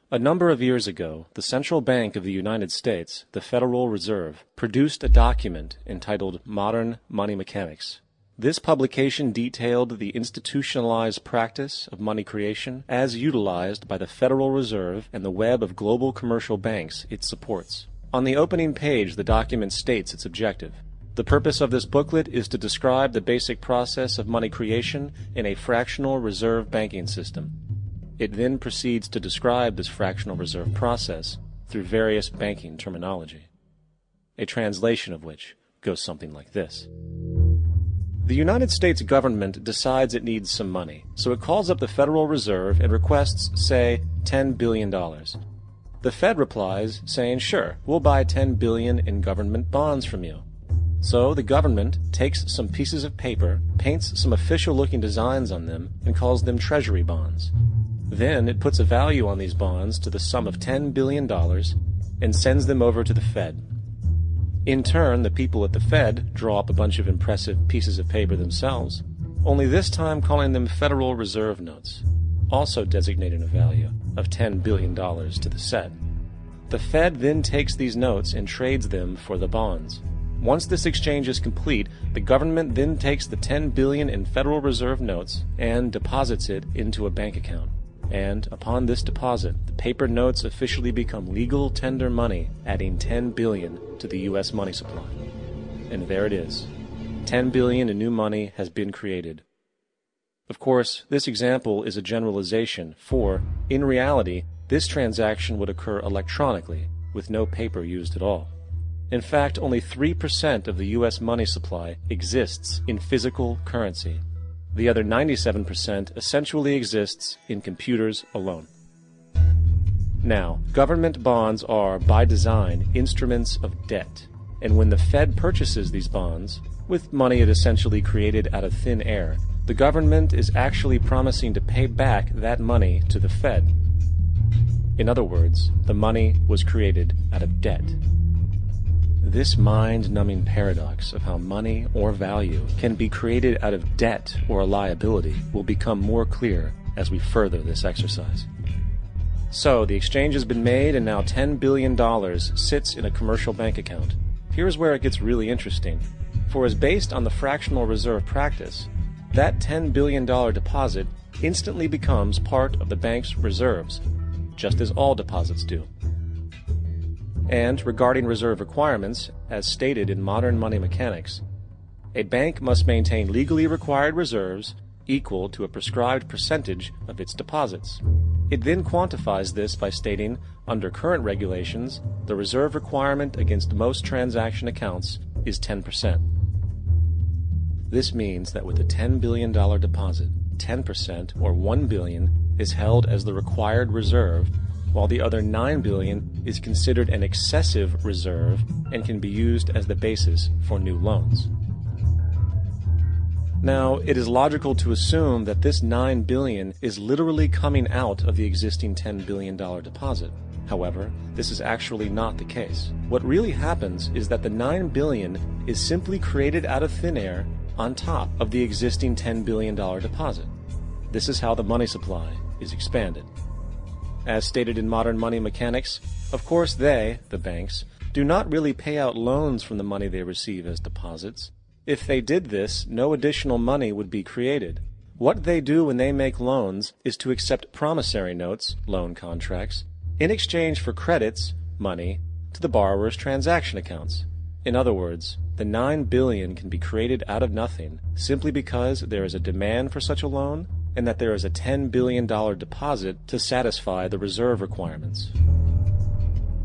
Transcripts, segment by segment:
A number of years ago, the Central Bank of the United States, the Federal Reserve, produced a document entitled Modern Money Mechanics. This publication detailed the institutionalized practice of money creation as utilized by the Federal Reserve and the web of global commercial banks it supports. On the opening page, the document states its objective. The purpose of this booklet is to describe the basic process of money creation in a fractional reserve banking system. It then proceeds to describe this fractional reserve process through various banking terminology, a translation of which goes something like this. The United States government decides it needs some money, so it calls up the Federal Reserve and requests, say, $10 billion. The Fed replies, saying, sure, we'll buy $10 billion in government bonds from you. So the government takes some pieces of paper, paints some official-looking designs on them, and calls them treasury bonds. Then it puts a value on these bonds to the sum of $10 billion and sends them over to the Fed. In turn, the people at the Fed draw up a bunch of impressive pieces of paper themselves, only this time calling them Federal Reserve notes, also designating a value of $10 billion to the Fed. The Fed then takes these notes and trades them for the bonds. Once this exchange is complete, the government then takes the $10 billion in Federal Reserve notes and deposits it into a bank account. And upon this deposit, the paper notes officially become legal tender money, adding $10 billion to the U.S. money supply. And there it is. $10 billion in new money has been created. Of course, this example is a generalization, for, in reality, this transaction would occur electronically, with no paper used at all. In fact, only 3% of the U.S. money supply exists in physical currency. The other 97% essentially exists in computers alone. Now, government bonds are, by design, instruments of debt. And when the Fed purchases these bonds, with money it essentially created out of thin air, the government is actually promising to pay back that money to the Fed. In other words, the money was created out of debt. This mind-numbing paradox of how money or value can be created out of debt or a liability will become more clear as we further this exercise. So, the exchange has been made and now $10 billion sits in a commercial bank account. Here's where it gets really interesting. For as based on the fractional reserve practice, that $10 billion deposit instantly becomes part of the bank's reserves, just as all deposits do. And regarding reserve requirements, as stated in Modern Money Mechanics, a bank must maintain legally required reserves equal to a prescribed percentage of its deposits. It then quantifies this by stating, under current regulations, the reserve requirement against most transaction accounts is 10%. This means that with a $10 billion deposit, 10%, or $1 billion, is held as the required reserve, while the other $9 billion is considered an excessive reserve and can be used as the basis for new loans. Now, it is logical to assume that this $9 billion is literally coming out of the existing $10 billion deposit. However, this is actually not the case. What really happens is that the $9 billion is simply created out of thin air on top of the existing $10 billion deposit. This is how the money supply is expanded. As stated in Modern Money Mechanics, of course they, the banks, do not really pay out loans from the money they receive as deposits. If they did this, no additional money would be created. What they do when they make loans is to accept promissory notes, loan contracts, in exchange for credits, money, to the borrower's transaction accounts. In other words, the $9 billion can be created out of nothing simply because there is a demand for such a loan and that there is a $10 billion deposit to satisfy the reserve requirements.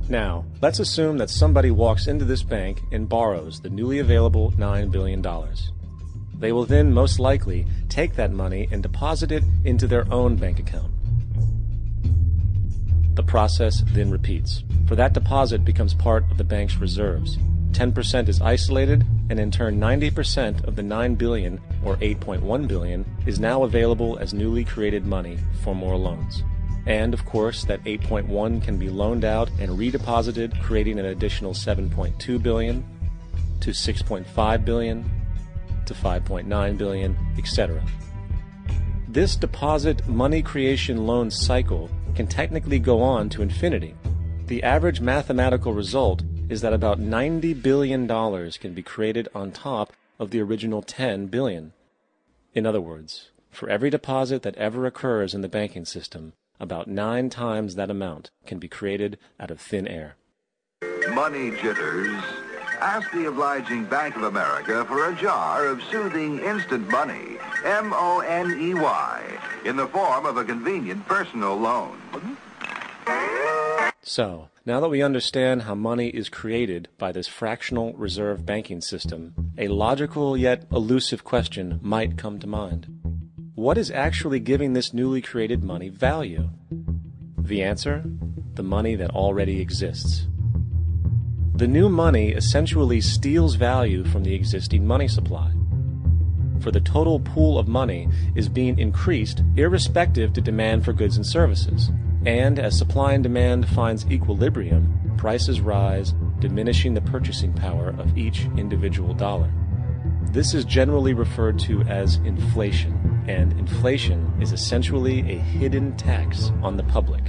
Now, let's assume that somebody walks into this bank and borrows the newly available $9 billion. They will then most likely take that money and deposit it into their own bank account. The process then repeats, for that deposit becomes part of the bank's reserves. 10% is isolated, and in turn 90% of the $9 billion, or $8.1 billion, is now available as newly created money for more loans. And, of course, that 8.1 can be loaned out and redeposited, creating an additional 7.2 billion, to 6.5 billion, to 5.9 billion, etc. This deposit money creation loan cycle can technically go on to infinity. The average mathematical result is that about $90 billion can be created on top of the original $10 billion. In other words, for every deposit that ever occurs in the banking system, about 9 times that amount can be created out of thin air. Money jitters? Ask the obliging Bank of America for a jar of soothing instant money, M-O-N-E-Y, in the form of a convenient personal loan. So, now that we understand how money is created by this fractional reserve banking system, a logical yet elusive question might come to mind. What is actually giving this newly created money value? The answer? The money that already exists. The new money essentially steals value from the existing money supply. For the total pool of money is being increased irrespective to demand for goods and services. And as supply and demand finds equilibrium, prices rise, diminishing the purchasing power of each individual dollar. This is generally referred to as inflation, and inflation is essentially a hidden tax on the public.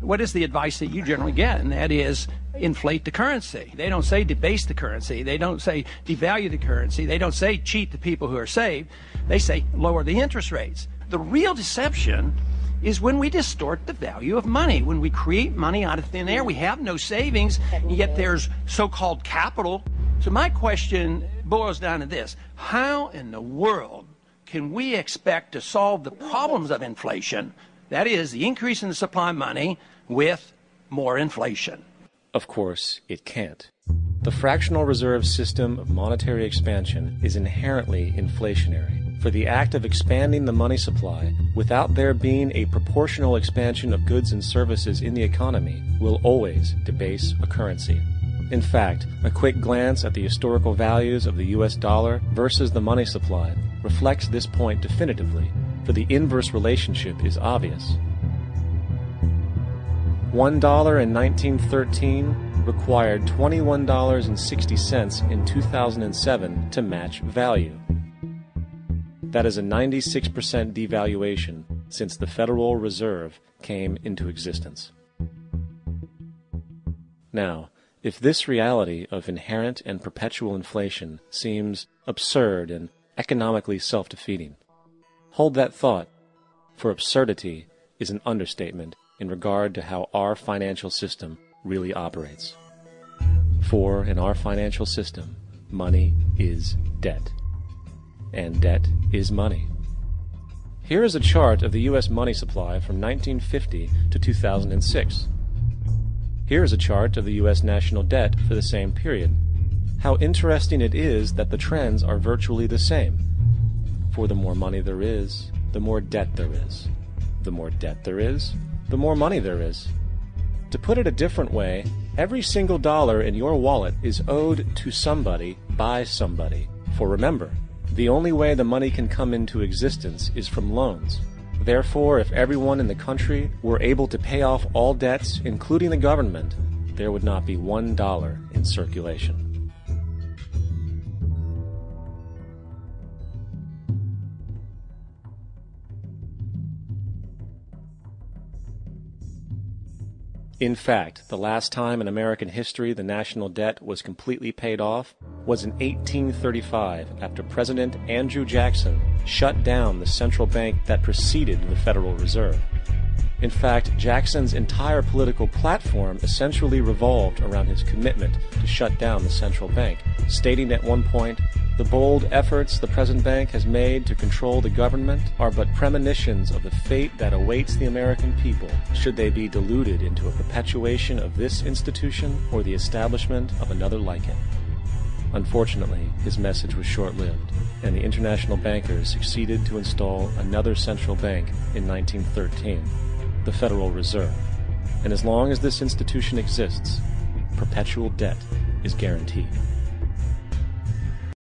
What is the advice that you generally get? And that is inflate the currency. They don't say debase the currency. They don't say devalue the currency. They don't say cheat the people who are saved. They say lower the interest rates. The real deception is when we distort the value of money. When we create money out of thin air, we have no savings, and yet there's so-called capital. So my question boils down to this. How in the world can we expect to solve the problems of inflation, that is, the increase in the supply of money, with more inflation? Of course, it can't. The fractional reserve system of monetary expansion is inherently inflationary. For the act of expanding the money supply, without there being a proportional expansion of goods and services in the economy, will always debase a currency. In fact, a quick glance at the historical values of the US dollar versus the money supply reflects this point definitively, for the inverse relationship is obvious. $1 in 1913 required $21.60 in 2007 to match value. That is a 96% devaluation since the Federal Reserve came into existence. Now, if this reality of inherent and perpetual inflation seems absurd and economically self-defeating, hold that thought, for absurdity is an understatement in regard to how our financial system really operates. For in our financial system, money is debt. And debt is money. Here is a chart of the U.S. money supply from 1950 to 2006. Here is a chart of the U.S. national debt for the same period. How interesting it is that the trends are virtually the same. For the more money there is, the more debt there is. The more debt there is, the more money there is. To put it a different way, every single dollar in your wallet is owed to somebody by somebody. For remember, the only way the money can come into existence is from loans. Therefore, if everyone in the country were able to pay off all debts, including the government, there would not be $1 in circulation. In fact, the last time in American history the national debt was completely paid off was in 1835 after President Andrew Jackson shut down the central bank that preceded the Federal Reserve. In fact, Jackson's entire political platform essentially revolved around his commitment to shut down the central bank, stating at one point, "The bold efforts the present bank has made to control the government are but premonitions of the fate that awaits the American people should they be deluded into a perpetuation of this institution or the establishment of another like it." Unfortunately, his message was short-lived, and the international bankers succeeded to install another central bank in 1913, the Federal Reserve. And as long as this institution exists, perpetual debt is guaranteed.